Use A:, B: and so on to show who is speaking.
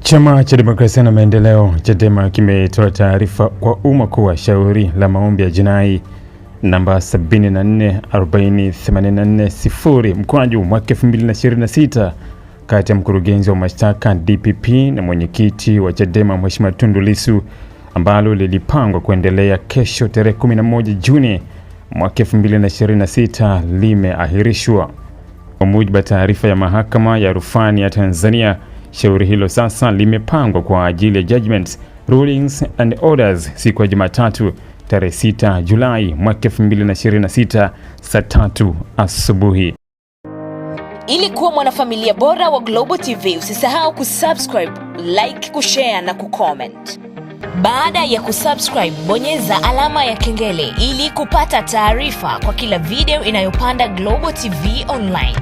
A: Chama cha Demokrasia na Maendeleo Chadema kimetoa taarifa kwa umma kuwa shauri la maombi ya jinai namba 74,484/2026 kati ya mkurugenzi wa mashtaka DPP na mwenyekiti wa Chadema Mheshimiwa Tundu Lissu ambalo lilipangwa kuendelea kesho tarehe 11 Juni 2026 limeahirishwa. Kwa mujibu wa taarifa ya Mahakama ya Rufani ya Tanzania, shauri hilo sasa limepangwa kwa ajili ya judgments, rulings and orders siku ya Jumatatu tarehe 6 Julai 2026 saa 3 asubuhi.
B: Ili kuwa mwanafamilia bora wa Global TV, usisahau kusubscribe, like, kushare na kucomment. Baada ya kusubscribe, bonyeza alama ya kengele ili kupata taarifa kwa kila video inayopanda Global TV Online.